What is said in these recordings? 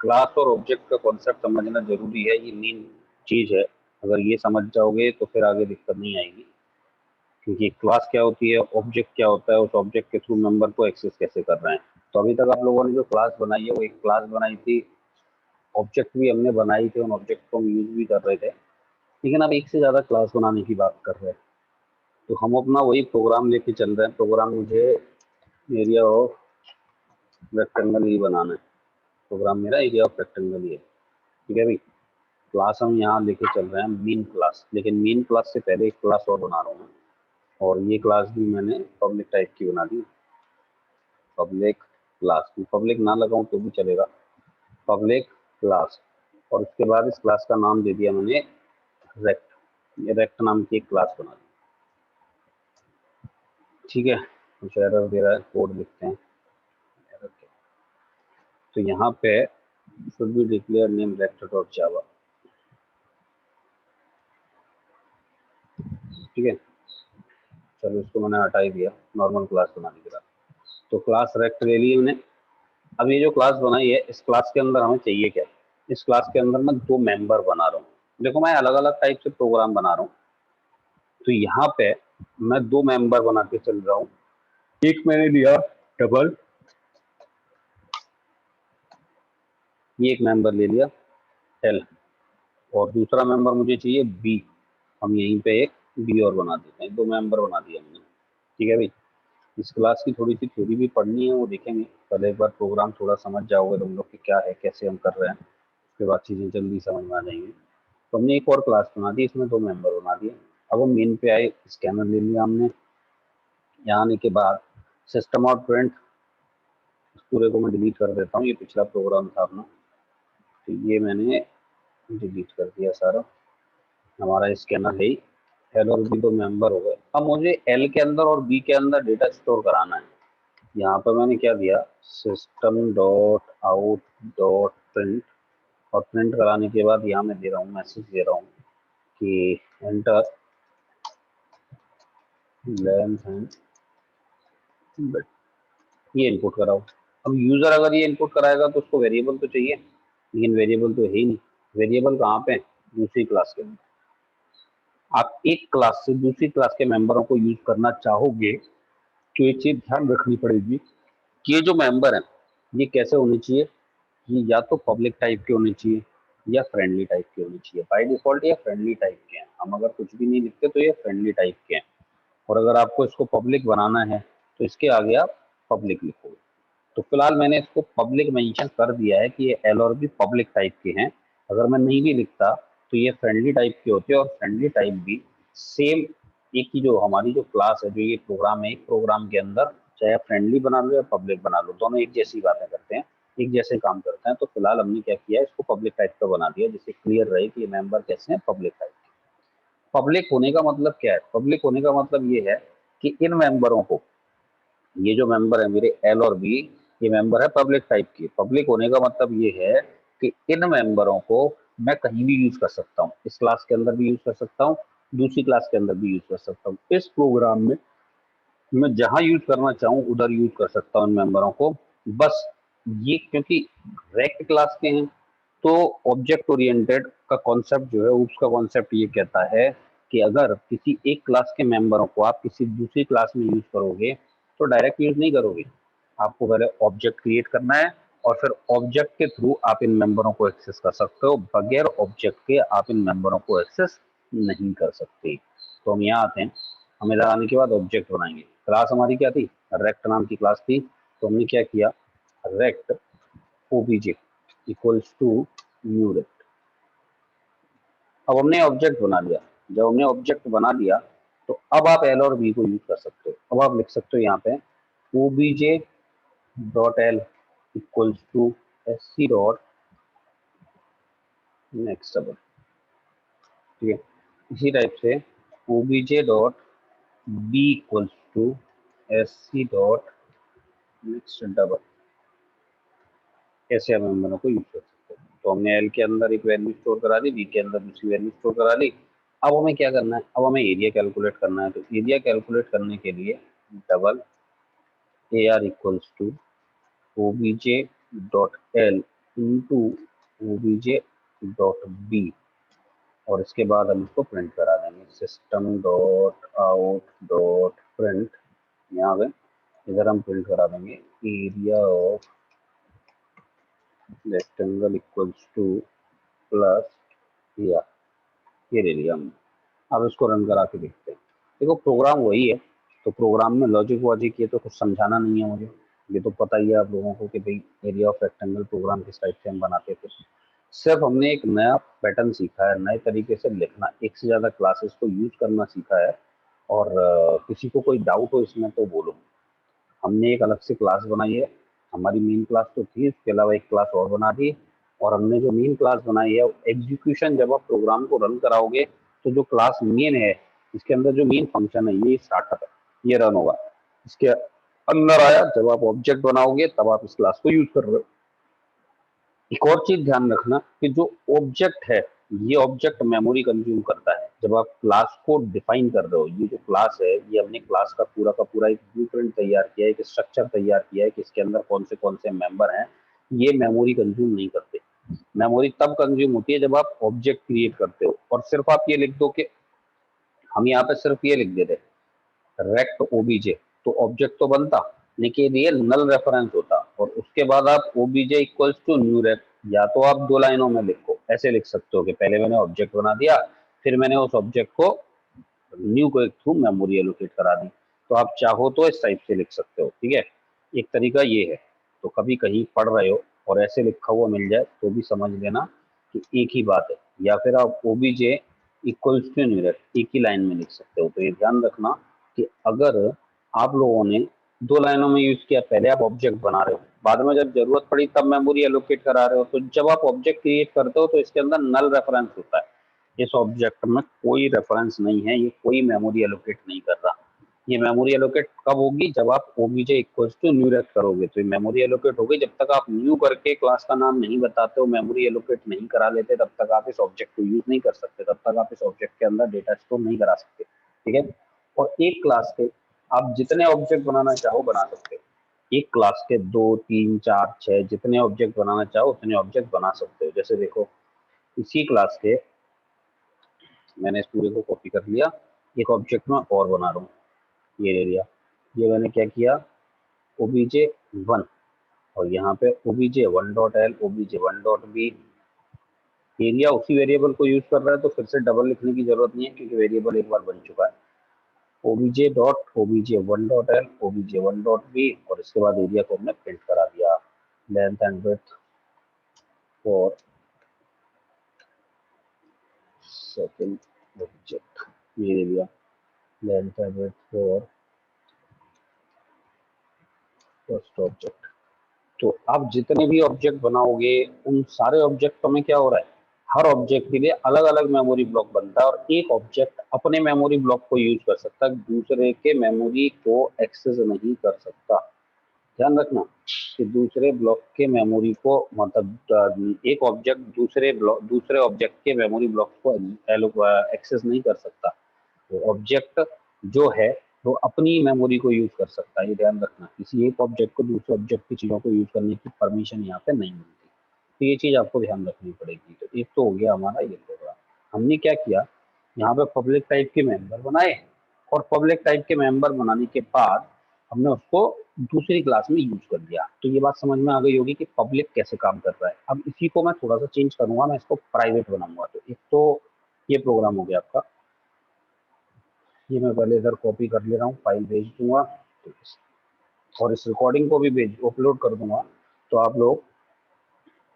Class और object का concept समझना जरूरी है, ये मेन चीज है। अगर ये समझ जाओगे तो फिर आगे दिक्कत नहीं आएगी। क्योंकि क्लास क्या होती है, ऑब्जेक्ट क्या होता है, उस ऑब्जेक्ट के थ्रू मेंबर को एक्सेस कैसे कर रहे हैं। तो अभी तक आप लोगों ने जो क्लास बनाई है वो एक क्लास बनाई थी, ऑब्जेक्ट भी हमने बनाई थी, उन ऑब्जेक्ट को हम यूज भी कर रहे थे। लेकिन अब एक से ज्यादा क्लास बनाने की बात कर रहे हैं, तो हम अपना वही प्रोग्राम लेके चल रहे हैं। प्रोग्राम मुझे एरिया ऑफ रेक्टेंगल ही बनाना है। प्रोग्राम मेरा एरिया ऑफ रेक्टेंगल ही है, ठीक है भाई। क्लास हम यहाँ लेके चल रहे हैं मेन क्लास, लेकिन मेन क्लास से पहले एक क्लास और बना रहा हूँ मैं। और ये क्लास भी मैंने पब्लिक टाइप की बना दी, पब्लिक क्लास। पब्लिक ना लगाऊं तो भी चलेगा, पब्लिक क्लास। और उसके बाद इस क्लास का नाम दे दिया मैंने रेक्ट। ये रेक्ट नाम की एक क्लास बना दी, ठीक है। कुछ एरर दे रहा है, कोड लिखते हैं। तो यहाँ पे should be declare name rect dot Java, ठीक है। चलो इसको मैंने हटा ही दिया नॉर्मल क्लास बनाने के बाद। तो क्लास रेक्ट ले ली मैंने। अब ये जो क्लास बनाई है, इस क्लास के अंदर हमें चाहिए क्या? इस क्लास के अंदर मैं दो मेंबर बना रहा हूँ। देखो मैं अलग अलग टाइप से प्रोग्राम बना रहा हूँ, तो यहाँ पे मैं दो मेंबर बना के चल रहा हूँ। एक मैंने लिया डबल, ये एक मेंबर ले लिया एल, और दूसरा मेंबर मुझे चाहिए बी। हम यहीं पे एक बी और बना देते हैं, दो मेंबर बना दिया हमने, ठीक है भाई। इस क्लास की थोड़ी सी थ्योरी भी पढ़नी है, वो देखेंगे। पहले एक बार प्रोग्राम थोड़ा समझ जाओगे तुम लोग कि क्या है, कैसे हम कर रहे हैं, उसके बाद चीज़ें जल्दी समझ में आ जाएंगी। तो हमने एक और क्लास बना दी, इसमें दो मेंबर बना दिए। अब हम मेन पे आए, स्कैनर ले लिया हमने। यहाँ आने के बाद सिस्टम और प्रिंट, इस पूरे को मैं डिलीट कर देता हूँ, ये पिछला प्रोग्राम था अपना, तो ये मैंने डिलीट कर दिया सारा। हमारा स्कैनर है ही, एल और बी दो मेंबर हो गए। अब मुझे एल के अंदर और बी के अंदर डेटा स्टोर कराना है। यहाँ पर मैंने क्या दिया, system dot out dot print, और प्रिंट कराने के बाद यहाँ मैं दे रहा हूँ, मैसेज दे रहा हूँ कि एंटर लेंथ एंड विड्थ, ये इनपुट कराओ। अब यूजर अगर ये इनपुट कराएगा तो उसको वेरिएबल तो चाहिए, लेकिन वेरिएबल तो है ही नहीं। वेरिएबल कहाँ पे? दूसरी क्लास के अंदर। आप एक क्लास से दूसरी क्लास के मेंबरों को यूज करना चाहोगे तो एक चीज ध्यान रखनी पड़ेगी कि ये जो मेंबर है ये कैसे होने चाहिए। ये या तो पब्लिक टाइप के होने चाहिए या फ्रेंडली टाइप के होने चाहिए। बाय डिफॉल्ट ये फ्रेंडली टाइप के हैं, हम अगर कुछ भी नहीं लिखते तो ये फ्रेंडली टाइप के हैं। और अगर आपको इसको पब्लिक बनाना है तो इसके आगे आप पब्लिक लिखोगे। तो फिलहाल मैंने इसको पब्लिक मेंशन कर दिया है कि ये एल और बी पब्लिक टाइप के हैं। अगर मैं नहीं भी लिखता तो ये फ्रेंडली टाइप के होते हैं, और फ्रेंडली टाइप भी सेम एक ही, जो हमारी जो क्लास है, जो ये प्रोग्राम है, एक प्रोग्राम के अंदर चाहे आप फ्रेंडली बना लो या पब्लिक बना लो, दोनों एक जैसी बातें करते हैं, एक जैसे काम करते हैं। तो फिलहाल हमने क्या किया है, इसको पब्लिक टाइप का बना दिया, जिससे क्लियर रहे कि ये मेंबर कैसे हैं, पब्लिक टाइप। पब्लिक होने का मतलब क्या है? पब्लिक होने का मतलब ये है कि इन मेंबरों को, ये जो मेंबर है मेरे एल और बी, ये मेंबर है पब्लिक टाइप की। पब्लिक होने का मतलब ये है कि इन मेंबरों को मैं कहीं भी यूज कर सकता हूँ, इस क्लास के अंदर भी यूज कर सकता हूँ, दूसरी क्लास के अंदर भी यूज कर सकता हूँ। इस प्रोग्राम में मैं जहां यूज करना चाहूँ उधर यूज कर सकता हूँ इन मेंबरों को। बस ये क्योंकि रेक्ट क्लास के हैं, तो ऑब्जेक्ट ओरिएंटेड का कॉन्सेप्ट जो है, उसका कॉन्सेप्ट ये कहता है कि अगर किसी एक क्लास के मेंबरों को आप किसी दूसरी क्लास में यूज करोगे तो डायरेक्ट यूज नहीं करोगे। आपको पहले ऑब्जेक्ट क्रिएट करना है, और फिर ऑब्जेक्ट के थ्रू आप इन मेंबरों को एक्सेस कर सकते हो। बगैर ऑब्जेक्ट के आप इन मेंबरों को एक्सेस नहीं कर सकते। तो हम यहाँ आते हैं, हमें लगाने के बाद ऑब्जेक्ट बनाएंगे। क्लास हमारी क्या थी? रेक्ट नाम की क्लास थी। तो हमने क्या किया, rect OBJ equals to new rect. अब हमने ऑब्जेक्ट बना लिया। जब हमने ऑब्जेक्ट बना लिया तो अब आप एल और बी को यूज कर सकते हो। अब आप लिख सकते हो यहाँ पे OBJ dot L equals to S C dot next double, ठीक है। इसी टाइप से OBJ dot B equals to S C dot next double, ऐसे हम मेंबरों को यूज कर सकते हैं। तो हमने एल के अंदर एक वैल्यू स्टोर करा दी, बी के अंदर दूसरी वैल्यू स्टोर करा ली। अब हमें क्या करना है, अब हमें एरिया कैलकुलेट करना है। तो एरिया कैलकुलेट करने के लिए double A R equals to OBJ dot L into OBJ dot B, और इसके बाद हम इसको प्रिंट करा देंगे system dot out dot print. यहाँ पे इधर हम प्रिंट करा देंगे area of rectangle equals to plus या, ये ले लिया हमने। अब इसको रन करा के देखते हैं। देखो प्रोग्राम वही है, तो प्रोग्राम में लॉजिक वॉजिक ये तो कुछ समझाना नहीं है मुझे, ये तो पता ही है आप लोगों को कि भाई एरिया ऑफ रेक्टेंगल प्रोग्राम किस टाइप से हम बनाते थे। सिर्फ हमने एक नया पैटर्न सीखा है, नए तरीके से लिखना, एक से ज़्यादा क्लासेस को यूज करना सीखा है। और किसी को कोई डाउट हो इसमें तो बोलो। हमने एक अलग से क्लास बनाई है, हमारी मेन क्लास तो थी, इसके अलावा एक क्लास और बना दी। और हमने जो मेन क्लास बनाई है एग्जीक्यूशन, जब आप प्रोग्राम को रन कराओगे तो जो क्लास मेन है, इसके अंदर जो मेन फंक्शन है ये स्टार्टअप है, ये रन होगा। इसके अंदर आया जब आप ऑब्जेक्ट बनाओगे तब आप इस क्लास को यूज कर रहे हो। एक और चीज ध्यान रखना कि जो ऑब्जेक्ट है, ये ऑब्जेक्ट मेमोरी कंज्यूम करता है। जब आप क्लास को डिफाइन कर रहे हो, ये जो क्लास है ये हमने क्लास का पूरा एक ब्लूप्रिंट तैयार किया है, एक स्ट्रक्चर तैयार किया है कि इसके अंदर कौन से मेंबर हैं। ये मेमोरी कंज्यूम नहीं करते। मेमोरी तब कंज्यूम होती है जब आप ऑब्जेक्ट क्रिएट करते हो, और सिर्फ आप ये लिख दो कि हम यहाँ पे सिर्फ ये लिख देते रेक्ट ओबीजे, तो ऑब्जेक्ट तो बनता, लेकिन ये नल रेफरेंस होता। और उसके बाद आप OBJ equals to new rect, या तो आप 2 लाइनों में लिखो, ऐसे लिख सकते हो कि पहले मैंने ऑब्जेक्ट बना दिया, फिर मैंने उस ऑब्जेक्ट को न्यू को एक थ्रू मेमोरी एलोकेट करा दी। तो आप चाहो तो इस टाइप से लिख सकते हो, ठीक है। एक तरीका ये है। तो कभी कहीं पढ़ रहे हो और ऐसे लिखा हुआ मिल जाए तो भी समझ लेना कि एक ही बात है, या फिर आप OBJ equals to new rect एक ही लाइन में लिख सकते हो। तो ये ध्यान रखना कि अगर आप लोगों ने 2 लाइनों में यूज किया, पहले आप ऑब्जेक्ट बना रहे हो, बाद में जब जरूरत पड़ी तब मेमोरी एलोकेट करा रहे हो, तो जब आप ऑब्जेक्ट क्रिएट करते हो तो इसके अंदर नल रेफरेंस होता है। इस ऑब्जेक्ट में कोई रेफरेंस नहीं है, ये कोई मेमोरी एलोकेट नहीं कर रहा। ये मेमोरी एलोकेट कब होगी, जब आप OBJ equals to new rect करोगे तो ये मेमोरी एलोकेट होगी। जब तक आप न्यू करके क्लास का नाम नहीं बताते हो, मेमोरी एलोकेट नहीं करा लेते, तब तक आप इस ऑब्जेक्ट को यूज नहीं कर सकते, तब तक आप इस ऑब्जेक्ट के अंदर डेटा स्टोर नहीं करा सकते, ठीक है। और एक क्लास के आप जितने ऑब्जेक्ट बनाना चाहो बना सकते हो। एक क्लास के 2 3 4 6 जितने ऑब्जेक्ट बनाना चाहो उतने ऑब्जेक्ट बना सकते हो। जैसे देखो, इसी क्लास के मैंने इस पूरे को कॉपी कर लिया, एक ऑब्जेक्ट में और बना रहा हूँ, ये ले लिया। ये मैंने क्या किया, ओबीजे 1, और यहाँ पे OBJ 1.l OBJ 1.b। Area उसी वेरिएबल को यूज कर रहा है तो फिर से डबल लिखने की जरूरत नहीं है, क्योंकि वेरिएबल एक बार बन चुका है। OBJ dot OBJ 1.l OBJ 1.b, और इसके बाद एरिया को हमने प्रिंट करा दिया। Length and width for second object, ये ले लिया। Length and width for first object. तो आप जितने भी ऑब्जेक्ट बनाओगे उन सारे ऑब्जेक्टों में क्या हो रहा है, हर ऑब्जेक्ट के लिए अलग अलग मेमोरी ब्लॉक बनता है, और एक ऑब्जेक्ट अपने मेमोरी ब्लॉक को यूज कर सकता है, दूसरे के मेमोरी को एक्सेस नहीं कर सकता। ध्यान रखना कि दूसरे ब्लॉक के मेमोरी को, मतलब एक ऑब्जेक्ट दूसरे ऑब्जेक्ट के मेमोरी ब्लॉक को एक्सेस नहीं कर सकता। तो ऑब्जेक्ट जो है वो अपनी मेमोरी को यूज कर सकता है, ये ध्यान रखना। किसी एक ऑब्जेक्ट को दूसरे ऑब्जेक्ट की चीजों को यूज करने की परमिशन यहाँ पे नहीं मिलती। तो ये चीज आपको ध्यान रखनी पड़ेगी। तो एक तो हो गया हमारा ये प्रोग्राम। हमने क्या किया, यहाँ पे पब्लिक टाइप के मेंबर बनाए, और पब्लिक टाइप के मेंबर बनाने के बाद हमने उसको दूसरी क्लास में यूज कर दिया। तो ये बात समझ में आ गई होगी कि पब्लिक कैसे काम कर रहा है। अब इसी को मैं थोड़ा सा चेंज करूंगा, मैं इसको प्राइवेट बनाऊंगा। तो एक तो ये प्रोग्राम हो गया आपका, ये मैं पहले इधर कॉपी कर ले रहा हूँ, फाइल भेज दूंगा, और इस रिकॉर्डिंग को भी भेज अपलोड कर दूंगा, तो आप लोग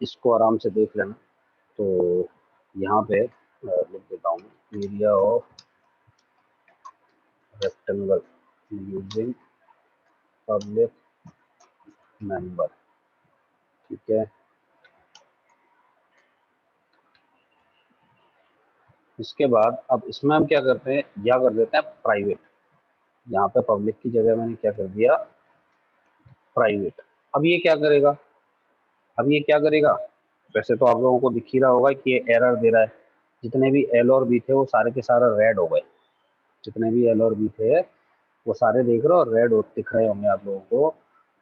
इसको आराम से देख लेना। तो यहाँ पे लिख देता हूँ area of rectangle using public member, ठीक है। इसके बाद अब इसमें हम क्या करते हैं, या कर देते हैं प्राइवेट। यहाँ पे पब्लिक की जगह मैंने क्या कर दिया, प्राइवेट। अब ये क्या करेगा, अब ये क्या करेगा, वैसे तो आप लोगों को दिख ही रहा होगा कि ये एरर दे रहा है। जितने भी एल और बी थे वो सारे के सारे रेड हो गए, जितने भी एल और बी थे वो सारे देख रहे हो और रेड दिख रहे होंगे आप लोगों को।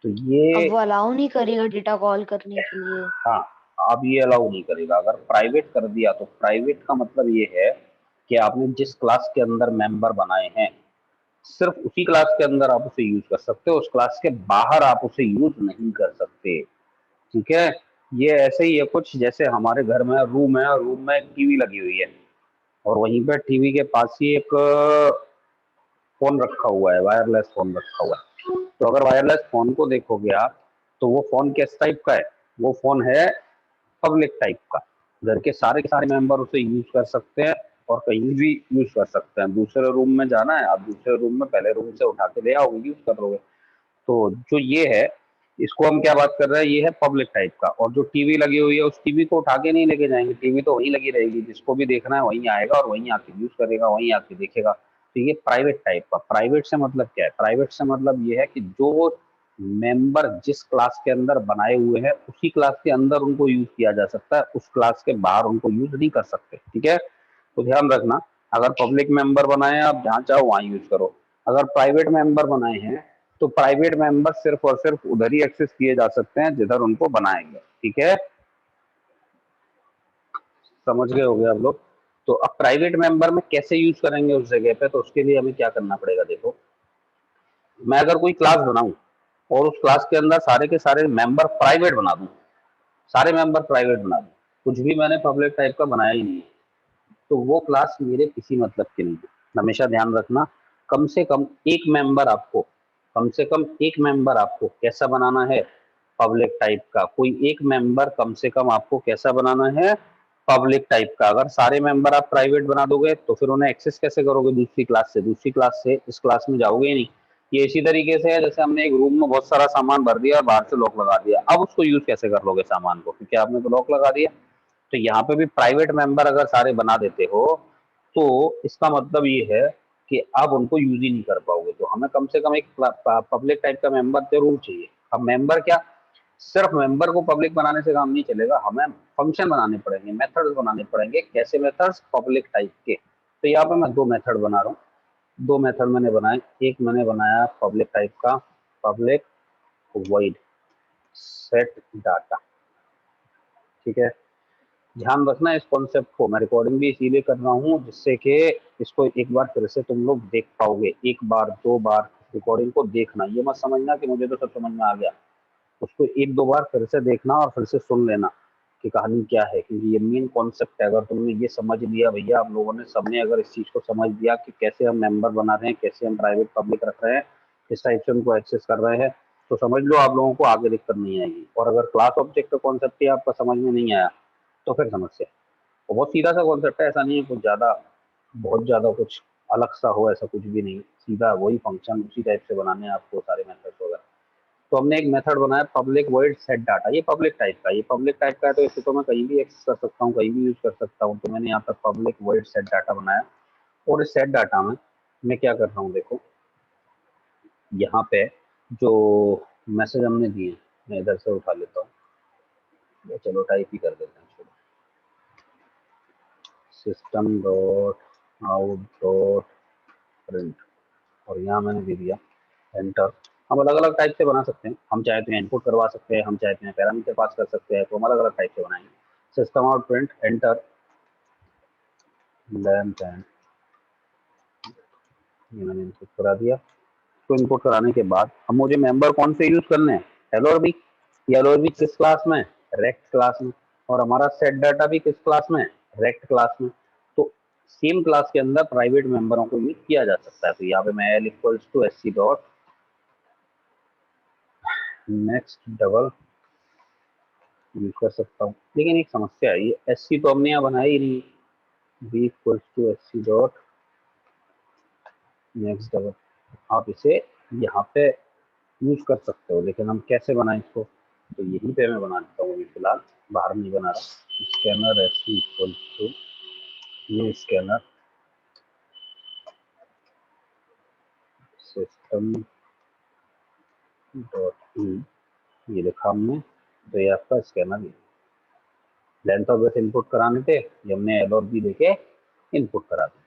तो अब ये वो अलाउ नहीं करेगा डेटा कॉल करने के लिए। हाँ, अब ये अलाउ नहीं करेगा। अगर प्राइवेट कर दिया तो प्राइवेट का मतलब ये है कि आपने जिस क्लास के अंदर मेंबर बनाए हैं सिर्फ उसी क्लास के अंदर आप उसे यूज कर सकते हो, उस क्लास के बाहर आप उसे यूज नहीं कर सकते। ठीक है, ये ऐसे ही है कुछ जैसे हमारे घर में रूम है और रूम में टीवी लगी हुई है और वहीं पे टीवी के पास ही एक फोन रखा हुआ है, वायरलेस फोन रखा हुआ है। तो अगर वायरलेस फोन को देखोगे आप तो वो फोन किस टाइप का है, वो फोन है पब्लिक टाइप का। घर के सारे मेंबर उसे यूज कर सकते हैं और कहीं भी यूज कर सकते हैं। दूसरे रूम में जाना है, आप दूसरे रूम में पहले रूम से उठा के ले आओगे, यूज कर लोगे। तो जो ये है, इसको हम क्या बात कर रहे हैं, ये है पब्लिक टाइप का। और जो टीवी लगी हुई है उस टीवी को उठा के नहीं लेके जाएंगे, टीवी तो वहीं लगी रहेगी, जिसको भी देखना है वहीं आएगा और वहीं आके यूज करेगा, वहीं आके देखेगा। तो ये प्राइवेट टाइप का। प्राइवेट से मतलब क्या है, प्राइवेट से मतलब ये है कि जो मेंबर जिस क्लास के अंदर बनाए हुए हैं उसी क्लास के अंदर उनको यूज किया जा सकता है, उस क्लास के बाहर उनको यूज नहीं कर सकते। ठीक है, तो ध्यान रखना, अगर पब्लिक मेंबर बनाए आप जहाँ चाहो वहाँ यूज करो। अगर प्राइवेट मेंबर बनाए हैं तो प्राइवेट मेंबर सिर्फ और सिर्फ उधर ही एक्सेस किए जा सकते हैं जिधर उनको बनाएंगे। ठीक है, समझ गए होगे आप लोग। तो अब प्राइवेट मेंबर में कैसे यूज करेंगे उस जगह पे, तो उसके लिए हमें क्या करना पड़ेगा। देखो, मैं अगर कोई क्लास बनाऊं और उस क्लास के अंदर सारे के सारे मेंबर प्राइवेट बना दूं, सारे मेंबर प्राइवेट बना दूं, कुछ भी मैंने पब्लिक टाइप का बनाया ही नहीं है, तो वो क्लास मेरे किसी मतलब की नहीं है। हमेशा ध्यान रखना, कम से कम एक मेंबर आपको, कम से कम एक मेंबर आपको कैसा बनाना है, पब्लिक टाइप का। कोई एक मेंबर कम से कम आपको कैसा बनाना है, पब्लिक टाइप का। अगर सारे मेंबर आप प्राइवेट बना दोगे तो फिर उन्हें एक्सेस कैसे करोगे, दूसरी क्लास से, दूसरी क्लास से इस क्लास में जाओगे ही नहीं। ये इसी तरीके से है जैसे हमने एक रूम में बहुत सारा सामान भर दिया और बाहर से लॉक लगा दिया, अब उसको यूज कैसे कर लोगे सामान को, क्योंकि आपने तो लॉक लगा दिया। तो यहाँ पे भी प्राइवेट मेंबर अगर सारे बना देते हो तो इसका मतलब ये है कि आप उनको यूज ही नहीं कर पाओगे। तो हमें कम से कम एक पब्लिक टाइप का मेंबर जरूर चाहिए। अब मेंबर क्या, सिर्फ मेंबर को पब्लिक बनाने से काम नहीं चलेगा, हमें फंक्शन बनाने पड़ेंगे, मेथड्स बनाने पड़ेंगे। कैसे मेथड्स, पब्लिक टाइप के। तो यहाँ पे मैं दो मेथड बना रहा हूँ, दो मेथड मैंने बनाए। एक मैंने बनाया पब्लिक टाइप का, पब्लिक वॉइड सेट डाटा। ठीक है, ध्यान रखना इस कॉन्सेप्ट को, मैं रिकॉर्डिंग भी इसीलिए कर रहा हूँ जिससे कि इसको एक बार फिर से तुम लोग देख पाओगे। एक बार दो बार रिकॉर्डिंग को देखना, ये मत समझना कि मुझे तो सब समझ में आ गया। उसको एक दो बार फिर से देखना और फिर से सुन लेना कि कहानी क्या है, क्योंकि ये मेन कॉन्सेप्ट है। अगर तुमने ये समझ लिया भैया, आप लोगों ने सबने अगर इस चीज को समझ लिया कि कैसे हम मेंबर बना रहे हैं, कैसे हम प्राइवेट पब्लिक रख रहे हैं, किस टाइप से उनको एक्सेस कर रहे हैं, तो समझ लो आप लोगों को आगे दिक्कत नहीं आएगी। और अगर क्लास ऑब्जेक्ट का कॉन्सेप्ट ही आपका समझ में नहीं आया तो फिर समस्या। और बहुत सीधा सा कॉन्सेप्ट है, ऐसा नहीं है कुछ ज्यादा, बहुत ज्यादा कुछ अलग सा हो, ऐसा कुछ भी नहीं। सीधा वही फंक्शन उसी टाइप से बनाने हैं आपको, सारे मेथड्स वगैरह। तो हमने एक मेथड बनाया पब्लिक वॉइड सेट डाटा, ये पब्लिक टाइप का, ये पब्लिक टाइप का है तो इसे तो मैं कहीं भी एक्सेस कर सकता हूँ, कहीं भी यूज कर सकता हूँ। तो मैंने यहाँ पर पब्लिक वॉइड सेट डाटा बनाया। और इस सेट डाटा में मैं क्या कर रहा हूँ, देखो यहाँ पे जो मैसेज हमने दिए, मैं इधर से उठा लेता हूँ, या चलो टाइप ही कर देते हैं, चलो system dot out dot print, और यहाँ मैंने दे दिया एंटर। हम अलग अलग टाइप से बना सकते हैं, हम चाहते हैं इनपुट करवा सकते हैं, हम चाहते हैं पैरामीटर पास कर सकते हैं, तो हम अलग अलग टाइप से बनाएंगे। System out print enter length and, ये मैंने इनपुट करा दिया। तो इनपुट कराने के बाद अब मुझे मेंबर कौन से यूज करने हैं, हेलो और बी। ये हेलो और बी किस क्लास में, रेक्ट क्लास में। और हमारा सेट डाटा भी किस क्लास में, रेक्ट क्लास में। तो सेम क्लास के अंदर प्राइवेट मेंबरों को यूज किया जा सकता है। तो यहाँ पे मैं L equals to S C dot next double use कर सकता हूँ। लेकिन एक समस्या है, ये एस सी तो हमने यहाँ बनाया ही नहीं, B equals to S C dot next double. आप इसे यहाँ पे यूज कर सकते हो, लेकिन हम कैसे बनाएं इसको, तो यहीं पे मैं बना देता हूँ अभी फिलहाल, बाहर नहीं बना रहा। Scanner S C equals to, ये स्कैनर सिस्टम डॉट ई, ये लिखा हमने। तो ये आपका स्कैनर, लेंथ ऑफ बस इनपुट कराने थे, ये हमने एल और बी देके इनपुट करा दिया।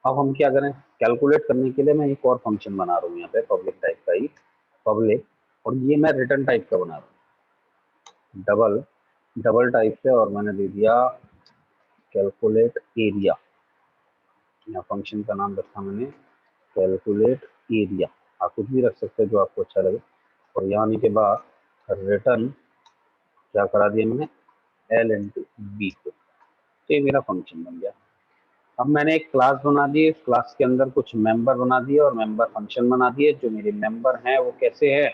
अब हम क्या करें, कैलकुलेट करने के लिए मैं एक और फंक्शन बना रहा हूँ यहाँ पे पब्लिक टाइप का ही, पब्लिक, और ये मैं रिटर्न टाइप का बना रहा हूँ, डबल डबल टाइप से और मैंने दे दिया कैलकुलेट एरिया। यहाँ फंक्शन का नाम रखा मैंने कैलकुलेट एरिया। आप कुछ भी रख सकते हैं जो आपको अच्छा लगे। और यहाँ आने के बाद रिटर्न क्या करा दिया मैंने, एल इंटू बी को। तो ये मेरा फंक्शन बन गया। अब मैंने एक क्लास बना दी, इस क्लास के अंदर कुछ मेंबर बना दिए और मेंबर फंक्शन बना दिए। जो मेरे मेंबर हैं वो कैसे है,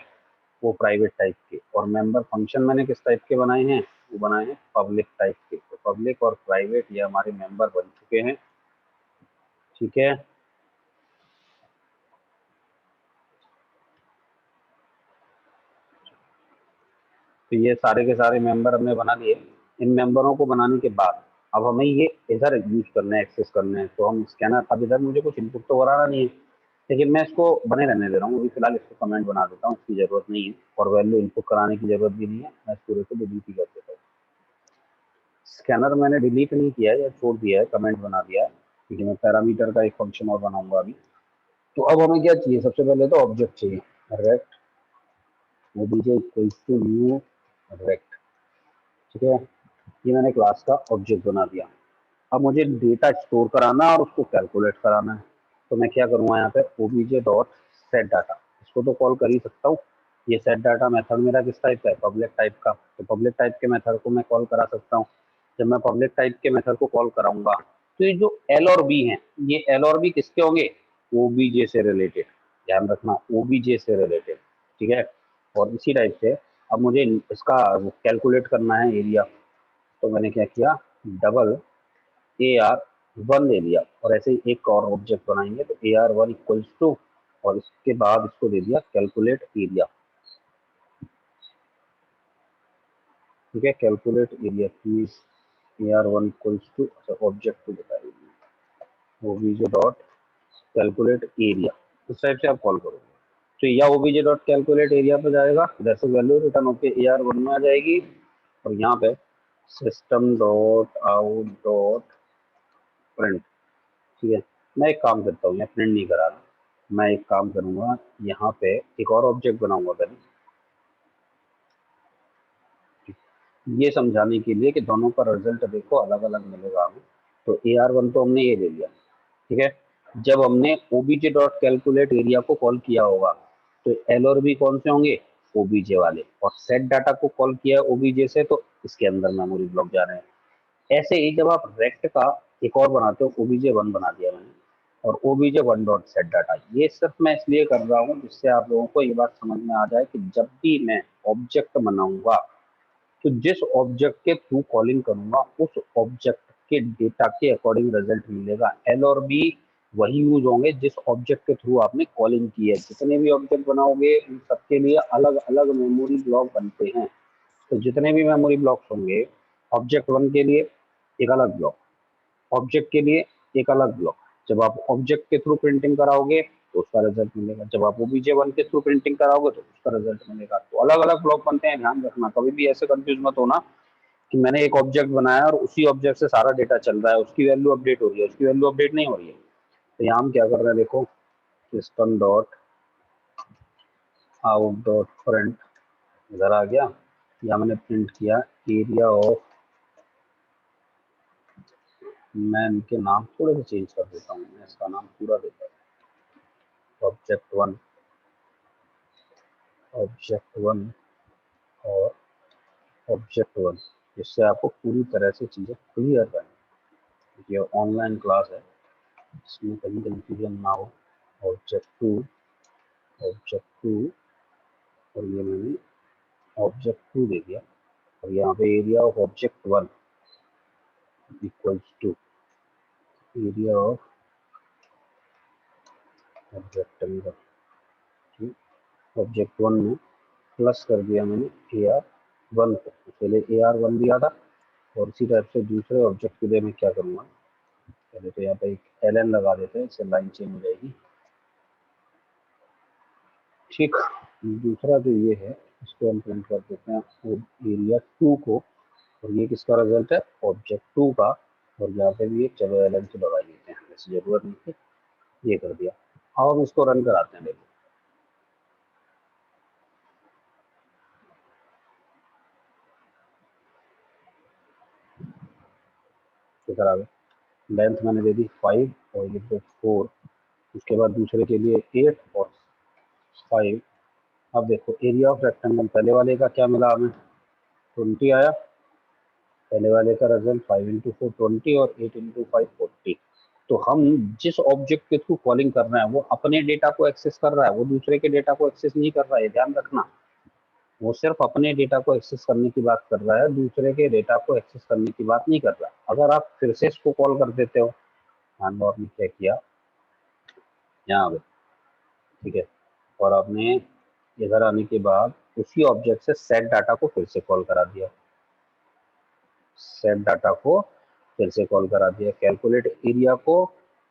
वो प्राइवेट टाइप के, और मेंबर फंक्शन मैंने किस टाइप के बनाए हैं, वो बनाए हैं पब्लिक टाइप के। तो पब्लिक और प्राइवेट ये हमारे मेंबर बन चुके हैं। ठीक है, तो ये सारे के सारे मेंबर हमने बना लिए। इन मेंबरों को बनाने के बाद अब हमें ये इधर यूज करना है, एक्सेस करना है। तो हम स्कैनर, अब इधर मुझे कुछ इनपुट तो कराना नहीं है, लेकिन मैं इसको बने रहने दे रहा हूँ। अभी फिलहाल इसको कमेंट बना देता हूँ, इसकी जरूरत नहीं है और वैल्यू इनपुट कराने की जरूरत भी नहीं है। मैं इस पूरे को डिलीट ही कर देता हूँ। स्कैनर मैंने डिलीट नहीं किया है या छोड़ दिया है, कमेंट बना दिया है, क्योंकि मैं पैरामीटर का एक फंक्शन और बनाऊंगा अभी। तो अब हमें क्या चाहिए, सबसे पहले तो ऑब्जेक्ट चाहिए, rect OBJ equals to new rect. ठीक है, ये मैंने क्लास का ऑब्जेक्ट बना दिया। अब मुझे डेटा स्टोर कराना और उसको कैलकुलेट कराना है। तो मैं क्या करूँगा, यहाँ पे ओबीजे डॉट सेट डाटा, इसको तो कॉल कर ही सकता हूँ। ये सेट डाटा मेथड मेरा किस टाइप का है, पब्लिक टाइप का। तो पब्लिक टाइप के मेथड को मैं कॉल करा सकता हूँ। जब मैं पब्लिक टाइप के मेथड को कॉल कराऊंगा तो ये जो एल और बी हैं, ये एल और बी किसके होंगे, ओबीजे से रिलेटेड। ध्यान रखना, ओबीजे से रिलेटेड। ठीक है, और इसी टाइप से अब मुझे इसका कैलकुलेट करना है एरिया। तो मैंने क्या किया, डबल ए आर वन ले लिया और ऐसे ही एक और ऑब्जेक्ट बनाएंगे। तो A R one equals to, और इसके बाद इसको दे दिया कैलकुलेट एरिया। ठीक है, calculate area please A R one equals to, object को बताइए ओबीजे डॉट कैलकुलेट एरिया। इस टाइप से आप कॉल करोगे तो या ओबीजे डॉट कैलकुलेट एरिया पे जाएगा, इधर से वैल्यू रिटर्न होकर ए आर वन में आ जाएगी। और यहाँ पे system dot out dot print. ठीक है, मैं एक काम करता हूँ, मैं प्रिंट नहीं करा रहा, मैं एक काम करूंगा, यहाँ पे एक और ऑब्जेक्ट बनाऊंगा पहले, ये समझाने के लिए कि दोनों का रिजल्ट देखो अलग अलग मिलेगा हमें। तो ए आर वन तो हमने ये ले लिया। ठीक है, जब हमने ओबीजे डॉट कैलकुलेट एरिया को कॉल किया होगा तो एल और बी कौन से होंगे, ओबीजे वाले, और सेट डाटा को कॉल किया ओबीजे से तो इसके अंदर मेमोरी ब्लॉक जा रहे हैं। ऐसे ही जब आप रेक्ट का एक और बनाते हो, ओबीजे वन बना दिया मैंने, और OBJ one dot set data, ये सिर्फ मैं इसलिए कर रहा हूँ जिससे आप लोगों को ये बात समझ में आ जाए कि जब भी मैं ऑब्जेक्ट बनाऊंगा तो जिस ऑब्जेक्ट के थ्रू कॉलिंग करूंगा उस ऑब्जेक्ट के डेटा के अकॉर्डिंग रिजल्ट मिलेगा। एल और बी वही यूज होंगे जिस ऑब्जेक्ट के थ्रू आपने कॉलिंग की है। जितने भी ऑब्जेक्ट बनाओगे उन सबके लिए अलग अलग मेमोरी ब्लॉक बनते हैं। तो जितने भी मेमोरी ब्लॉक्स होंगे, ऑब्जेक्ट वन के लिए एक अलग ब्लॉक, ऑब्जेक्ट के लिए एक अलग ब्लॉक। जब आप ऑब्जेक्ट के थ्रू प्रिंटिंग कराओगे तो उसका रिजल्ट मिलेगा, जब आप ओबीजे वन के थ्रू प्रिंटिंग कराओगे तो उसका रिजल्ट मिलेगा। तो अलग अलग ब्लॉक बनते हैं, ध्यान रखना। कभी भी ऐसे कंफ्यूज मत होना कि मैंने एक ऑब्जेक्ट बनाया और उसी ऑब्जेक्ट से सारा डेटा चल रहा है, उसकी वैल्यू अपडेट हो रही है, उसकी वैल्यू अपडेट नहीं हो रही है। तो यहाँ हम क्या कर रहे हैं, देखो, system dot out dot print इधर आ गया। यहाँ मैंने प्रिंट किया एरिया ऑफ, मैं इनके नाम थोड़े से चेंज कर देता हूँ, मैं इसका नाम पूरा देता हूँ ऑब्जेक्ट वन, ऑब्जेक्ट वन और ऑब्जेक्ट वन, जिससे आपको पूरी तरह से चीज़ें क्लियर रहें। ये ऑनलाइन क्लास है, इसमें कहीं कंफ्यूजन ना हो। ऑब्जेक्ट टू, ऑब्जेक्ट टू, और ये मैंने ऑब्जेक्ट टू दे दिया। और यहाँ पे area of object one equals to area of object one. Object one में प्लस कर दिया मैंने ए आर वन को, पहले ए आर वन दिया था। और इसी टाइप से दूसरे ऑब्जेक्ट के लिए मैं क्या करूँगा, पहले तो यहाँ पे एक एल एन लगा देते हैं, इससे लाइन चेंज हो जाएगी। ठीक, दूसरा जो ये है इसको हम प्रिंट कर देते हैं एरिया टू को, और ये किसका रिजल्ट है, ऑब्जेक्ट टू का। और यहाँ पे भी एक, चलो एल एन से लगा देते हैं, वैसे जरूरत नहीं थी, ये कर दिया। अब हम इसको रन कराते हैं, देखो। इधर आ गए, लेंथ मैंने दे दी 5 और ये 4, उसके बाद दूसरे के लिए 8 और 5। अब देखो एरिया ऑफ रेक्टेंगल पहले वाले का क्या मिला हमें, 20 आया, पहले वाले का रिजल्ट 5 इंटू 4 20 और 8 इंटू 5 40। तो हम जिस ऑब्जेक्ट के थ्रू कॉलिंग कर रहे हैं वो अपने डेटा को एक्सेस कर रहा है, वो दूसरे के डेटा को एक्सेस नहीं कर रहा है, ध्यान रखना। वो सिर्फ अपने डेटा को एक्सेस करने की बात कर रहा है, दूसरे के डेटा को एक्सेस करने की बात नहीं कर रहा। अगर आप फिर से इसको कॉल कर देते हो, मान लो आपने क्या किया, यहाँ पे ठीक है, और आपने इधर आने के बाद उसी ऑब्जेक्ट से सेट डाटा को फिर से कॉल करा दिया, सेट डाटा को फिर से कॉल करा दिया, कैलकुलेट एरिया को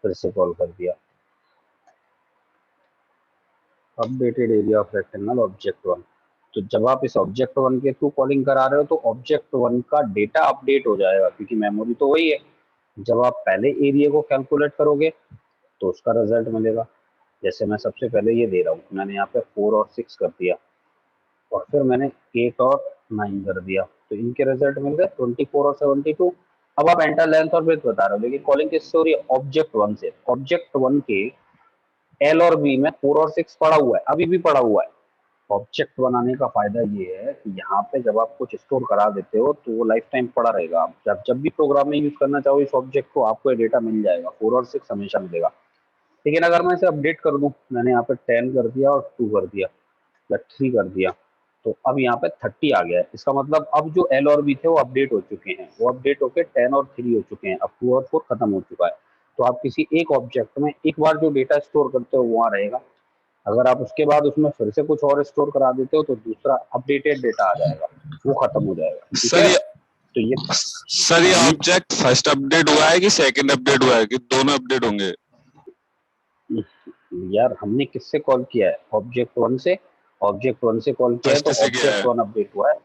फिर से कॉल कर दिया, updated area of rectangle object 1। तो जब आप इस ऑब्जेक्ट 1 के थ्रू कॉलिंग करा रहे हो तो ऑब्जेक्ट 1 का डेटा अपडेट हो जाएगा, क्योंकि मेमोरी तो वही है। जब आप पहले एरिया को कैलकुलेट करोगे तो उसका रिजल्ट मिलेगा। जैसे मैं सबसे पहले ये दे रहा हूँ, मैंने यहाँ पे 4 और 6 कर दिया और फिर मैंने 8 और 9 कर दिया, तो इनके रिजल्ट मिल गए 24 और 72। अब आप एंटर लेंथ और ब्रेथ बता रहे हो, लेकिन कॉलिंग किससे हो रही है, ऑब्जेक्ट 1 से। ऑब्जेक्ट 1 के एल और बी में 4 और 6 पड़ा हुआ है, अभी भी पड़ा हुआ है। ऑब्जेक्ट बनाने का फायदा ये है कि यहाँ पे जब आप कुछ स्टोर करा देते हो तो वो लाइफ टाइम पड़ा रहेगा। आप जब भी प्रोग्राम में यूज करना चाहो इस ऑब्जेक्ट को, आपको ये डेटा मिल जाएगा, 4 और 6 हमेशा मिलेगा। लेकिन अगर मैं इसे अपडेट कर दूं, मैंने यहाँ पे 10 कर दिया और 2 कर दिया या 3 कर दिया, तो अब यहाँ पे 30 आ गया है। इसका मतलब अब जो एल और बी थे वो अपडेट हो चुके हैं, वो अपडेट होके 10 और 3 हो चुके हैं, अब 2 और 4 खत्म हो चुका है। तो आप किसी एक ऑब्जेक्ट में एक बार जो डेटा स्टोर करते हो वो वहाँ रहेगा, अगर आप उसके बाद उसमें फिर से कुछ और स्टोर करा देते हो तो दूसरा अपडेटेड डेटा आ जाएगा, वो खत्म हो जाएगा। ठीक सर है, ये तो ये सर ये ऑब्जेक्ट फर्स्ट अपडेट हुआ है कि सेकंड अपडेट हुआ है कि दोनों अपडेट होंगे? यार हमने किससे कॉल किया है, ऑब्जेक्ट 1 से। ऑब्जेक्ट 1 से कॉल किया है फर्स्ट तो से क्या ऑब्जेक्ट है? 1 अपडेट हुआ है,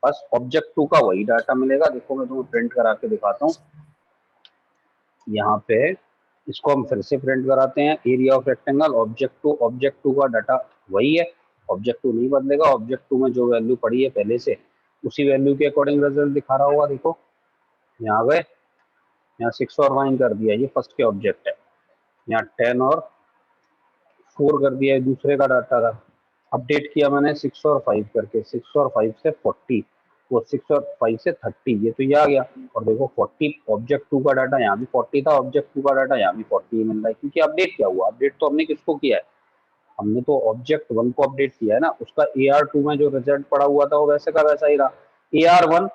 बस ऑब्जेक्ट 2 का वही डाटा मिलेगा। देखो मैं तुम्हें प्रिंट करा के दिखाता हूँ, यहाँ पे इसको हम फिर से प्रिंट कराते हैं, एरिया ऑफ रेक्टेंगल ऑब्जेक्ट 2 का डाटा वही है, ऑब्जेक्ट 2 नहीं बदलेगा। ऑब्जेक्ट 2 में जो वैल्यू पड़ी है पहले से, उसी वैल्यू के अकॉर्डिंग रिजल्ट दिखा रहा होगा। देखो यहाँ गए, यहाँ 6 और 9 कर दिया, ये फर्स्ट के ऑब्जेक्ट है। यहाँ 10 और 4 कर दिया, दूसरे का डाटा था। अपडेट किया मैंने 6 और 5 करके, 6 और 5 से 40, वो 6 और 5 से 30, ये तो ये आ गया। और देखो 40 ऑब्जेक्ट 2 का डाटा यहाँ भी 40 था, ऑब्जेक्ट 2 का डाटा यहाँ भी 40 मिल रहा है, क्योंकि अपडेट क्या हुआ, अपडेट तो हमने किसको किया है, हमने तो ऑब्जेक्ट 1 को अपडेट किया है ना। उसका AR2 में जो रिजल्ट पड़ा हुआ था वो वैसे का वैसा ही रहा। AR1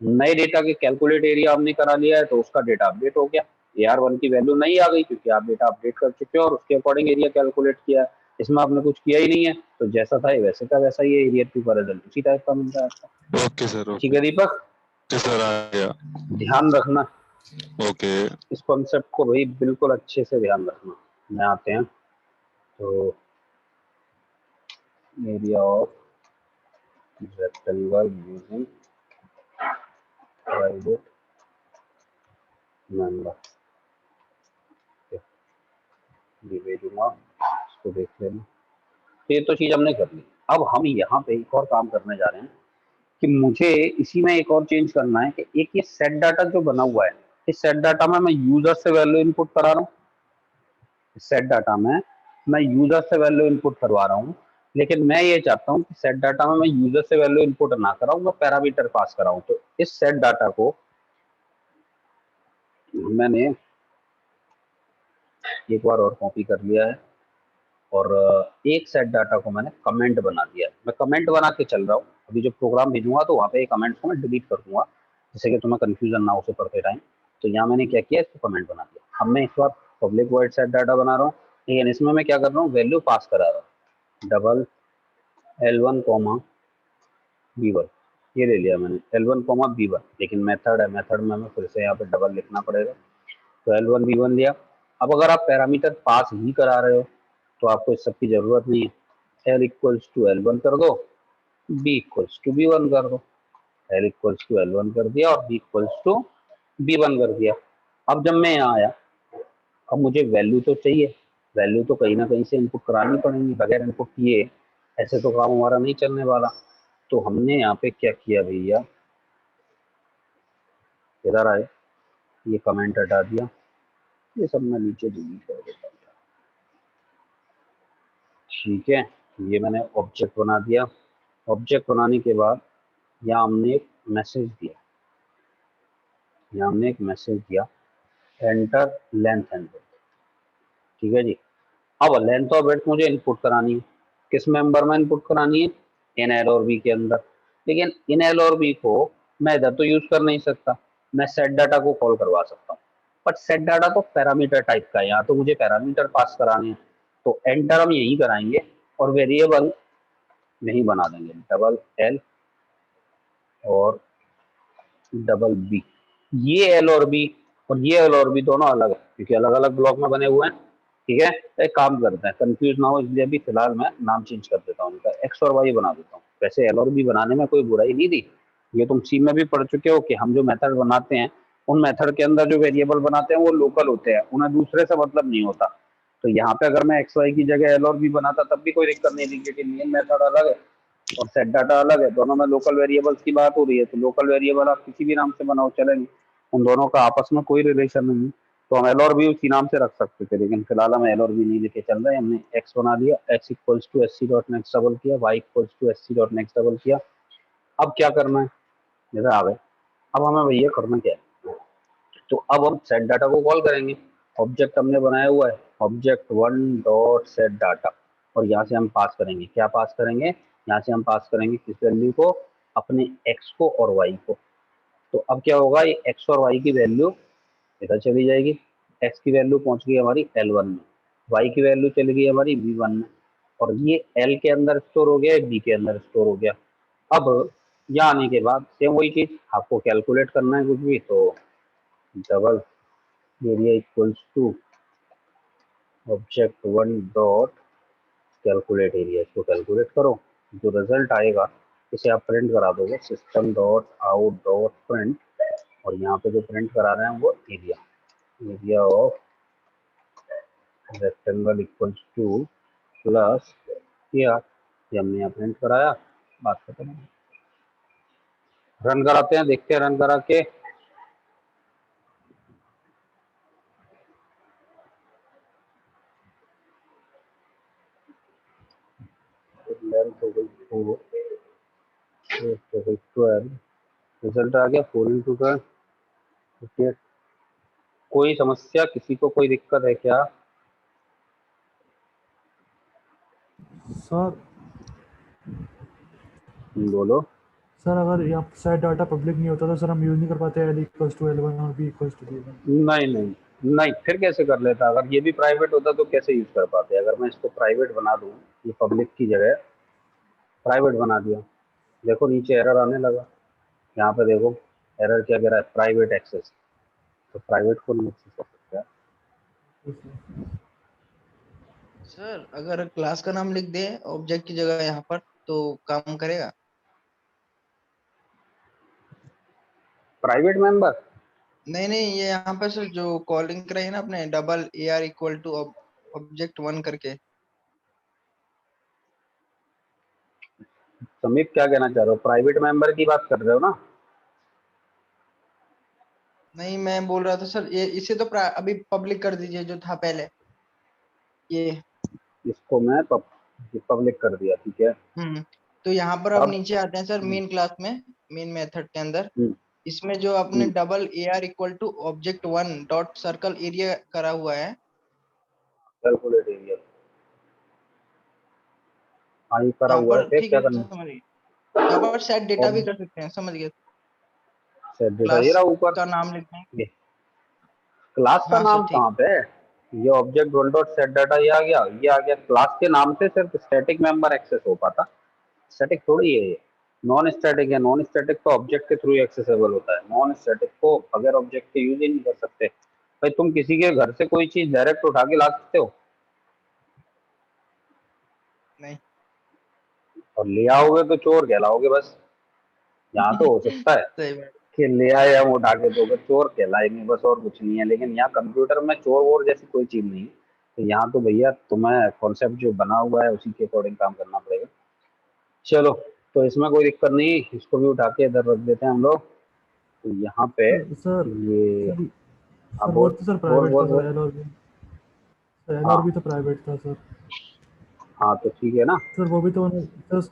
नए डेटा के कैलकुलेट एरिया हमने करा लिया है तो उसका डेटा अपडेट हो गया, AR1 की वैल्यू नहीं आ गई क्योंकि आप डेटा अपडेट कर चुके हो और उसके अकॉर्डिंग एरिया कैलकुलेट किया है। इसमें आपने कुछ किया ही नहीं है, तो जैसा था वैसे का वैसा ही है, AR2 का रिजल्ट उसी टाइप का मिल रहा है आपको। ओके सर, ठीक ओके। है दीपक, ओके सर, आ गया। ध्यान रखना ओके। इस कॉन्सेप्ट को भाई, बिल्कुल अच्छे से ध्यान रखना। मैं आते हैं तो area of rectangle using private member, भेजूंगा, इसको देख लेना। ये तो चीज हमने कर ली। अब हम यहाँ पे एक और काम करने जा रहे हैं कि मुझे इसी में एक और चेंज करना है कि एक ये सेट डाटा जो बना हुआ है, इस सेट डाटा में मैं यूजर से वैल्यू इनपुट करा रहा हूँ, सेट डाटा में मैं यूजर से वैल्यू इनपुट करवा रहा हूँ। लेकिन मैं ये चाहता हूँ कि सेट डाटा में मैं यूजर से वैल्यू इनपुट ना कराऊं, मैं पैरामीटर पास कराऊं। तो इस सेट डाटा को मैंने एक बार और कॉपी कर लिया है और एक सेट डाटा को मैंने कमेंट बना दिया है। मैं कमेंट बना के चल रहा हूँ, अभी जो प्रोग्राम भेजूंगा तो वहाँ पे कमेंट्स को मैं डिलीट कर दूंगा, जिससे कि तुम्हें कंफ्यूजन ना हो उसे पढ़ते टाइम। तो यहाँ मैंने क्या किया, इसको कमेंट बना दिया। अब मैं इस बार पब्लिक वॉइड सेट डाटा बना रहा हूँ, लेकिन इसमें मैं क्या कर रहा हूँ, वैल्यू पास करा रहा हूँ, डबल L1 B1, ये ले लिया मैंने L1 B1। लेकिन मेथड है, मेथड में हमें फिर से यहाँ पे डबल लिखना पड़ेगा, तो L1 B1 लिया। अब अगर आप पैरामीटर पास ही करा रहे हो तो आपको इस सब की जरूरत नहीं है, L इक्वल्स टू L1 कर दो, B इक्वल्स टू B1 कर दो। L इक्वल्स टू L1 कर दिया और B इक्वल्स टू B1 कर दिया। अब जब मैं यहाँ आया, अब मुझे वैल्यू तो चाहिए, वैल्यू तो कहीं ना कहीं से इनपुट करानी पड़ेगी, बगैर इनपुट किए ऐसे तो काम हमारा नहीं चलने वाला। तो हमने यहाँ पे क्या किया भैया, इधर आए, ये कमेंट हटा दिया, ये सब मैं नीचे डिलीट कर देता हूँ। ठीक है, ये मैंने ऑब्जेक्ट बना दिया। ऑब्जेक्ट बनाने के बाद यहाँ हमने एक मैसेज दिया, एंटर लेंथ एंड विड्थ। ठीक है जी। अब लेंथ और विड्थ मुझे इनपुट करानी है, किस मेंबर में इनपुट करानी है? इन एल और बी के अंदर। लेकिन इन एल और बी को मैं इधर तो यूज कर नहीं सकता, मैं सेट डाटा को कॉल करवा सकता हूँ, बट सेट डाटा तो पैरामीटर टाइप का है, यहाँ तो मुझे पैरामीटर पास कराने हैं, तो एंटर हम यही कराएंगे और वेरिएबल यही बना देंगे, डबल एल और डबल बी। ये एल और बी और ये एल और बी दोनों अलग है, क्योंकि अलग अलग ब्लॉक में बने हुए हैं। ठीक है, एक काम करते हैं, कंफ्यूज ना हो इसलिए अभी फिलहाल मैं नाम चेंज कर देता हूँ, उनका एक्स और वाई बना देता हूँ। वैसे एल और बी बनाने में कोई बुराई नहीं थी, ये तुम सी में भी पढ़ चुके हो कि हम जो मेथड बनाते हैं उन मेथड के अंदर जो वेरिएबल बनाते हैं वो लोकल होते हैं, उन्हें दूसरे से मतलब नहीं होता। तो यहाँ पे अगर मैं एक्स वाई की जगह एल और बी बनाता तब भी कोई दिक्कत नहीं थी, क्योंकि मेन मेथड अलग है और सेट डाटा अलग है, दोनों में लोकल वेरिएबल्स की बात हो रही है, तो लोकल वेरिएबल आप किसी भी नाम से बनाओ चलेंगे, उन दोनों का आपस में कोई रिलेशन नहीं है, तो हम एल और बी उसी नाम से रख सकते थे। लेकिन फिलहाल हम एल और बी नहीं लेके चल रहे हैं, हमने एक्स बना लिया, x equals to S C dot next double किया, y equals to S C dot next double किया। अब क्या करना है, जैसे आ गए, अब हमें भैया करना क्या है, तो अब हम सेट डाटा को कॉल करेंगे। ऑब्जेक्ट हमने बनाया हुआ है, object one dot set data, और यहाँ से हम पास करेंगे, क्या पास करेंगे, यहाँ से हम पास करेंगे किस वैल्यू को, अपने एक्स को और वाई को। तो अब क्या होगा, ये एक्स और वाई की वैल्यू इधर चली जाएगी, एक्स की वैल्यू पहुंच गई हमारी L1 में, वाई की वैल्यू चली गई हमारी V1 में, और ये L के अंदर स्टोर हो गया, B के अंदर स्टोर हो गया। अब यहाँ आने के बाद सेम वही चीज, आपको कैलकुलेट करना है कुछ भी, तो double area equals to object one dot calculate area, इसको कैलकुलेट करो, जो रिजल्ट आएगा इसे आप प्रिंट करा दोगे, system dot out dot print, और यहाँ पे जो प्रिंट करा रहे हैं वो area of rectangle equals to plus किया, ये हमने यहाँ प्रिंट कराया, बात खत्म। रन कराते हैं, देखते हैं रन करा के, लेंथ हो गई 4, हो गई 12, रिजल्ट आ गया 4 × 12। ठीक है, कोई समस्या, किसी को कोई दिक्कत है क्या? सर बोलो। सर अगर यहाँ सेट डाटा पब्लिक नहीं होता तो सर हम यूज नहीं कर पाते L इक्वल्स टू L1 और B इक्वल्स टू B1। नहीं नहीं नहीं, फिर कैसे कर लेता, अगर ये भी प्राइवेट होता तो कैसे यूज कर पाते? अगर मैं इसको प्राइवेट बना दूं, ये पब्लिक की जगह प्राइवेट बना दिया, देखो नीचे एरर आने लगा, यहाँ पे देखो एरर क्या कह रहा है, प्राइवेट एक्सेस, तो प्राइवेट को नहीं एक्सेस कर सकता है। सर अगर क्लास का नाम लिख दे ऑब्जेक्ट की जगह यहाँ पर तो काम करेगा? प्राइवेट मेंबर, नहीं नहीं, ये यहाँ पर सर जो कॉलिंग कराई है ना अपने, double A R equal to object one करके। समीप क्या कहना चाह रहे हो, प्राइवेट मेंबर की बात कर रहे हो ना? नहीं, मैं बोल रहा था सर ये इसे तो अभी पब्लिक कर दीजिए जो था पहले ये। इसको मैं पब्लिक कर दिया, ठीक है। तो यहाँ पर अब अब नीचे आते हैं सर मेन क्लास में, मेन मेथड के अंदर, हम्म, इसमें जो आपने हम्म, double A R equal to object one dot circle area करा हुआ है, कैलकुलेट एरिया, हाँ ये करा यहाँ हुआ है, पर फिर ठीक क्या है करना? समझ गए। यहाँ पर सेट डेटा भी और कर सकते हैं, समझ गए। सेट डेटा ये क्लास रहा ऊपर, का नाम लिखते हैं। ये क्लास का हाँ सर नाम ठीक। कहाँ पे है? ये object one dot set data ये आ गया, ये आ गया, क्लास के नाम से सिर्फ स्टैटिक मेंबर एक्सेस हो पाता, स्टैटिक थोड़ी है ये, नॉन स्टैटिक है। नॉन स्टैटिक तो ऑब्जेक्ट के थ्रू एक्सेसिबल होता है, नॉन स्टैटिक को अगर ऑब्जेक्ट के यूज ही नहीं कर सकते। भाई तुम किसी के घर से कोई चीज डायरेक्ट उठा के ला सकते हो? नहीं और ले आओगे तो चोर कहलाओगे बस, यहाँ तो हो सकता है सही बात। कि ले आए हम उठा के, तो चोर कहलाएंगे बस, और कुछ नहीं है। लेकिन यहाँ कंप्यूटर में चोर वोर जैसी कोई चीज नहीं है, तो यहाँ तो भैया तुम्हें कॉन्सेप्ट जो बना हुआ है उसी के अकॉर्डिंग काम करना पड़ेगा। चलो, तो इसमें कोई दिक्कत नहीं, इसको भी उठा के इधर रख देते हैं हम लोग। तो यहाँ पे सर ये सर सर वो बोल तो सर बोल प्राइवेट बोल था सर, बोल। एल और भी, सर एल हाँ और भी तो प्राइवेट था सर। हाँ तो ठीक है ना। सर वो भी तो जस्ट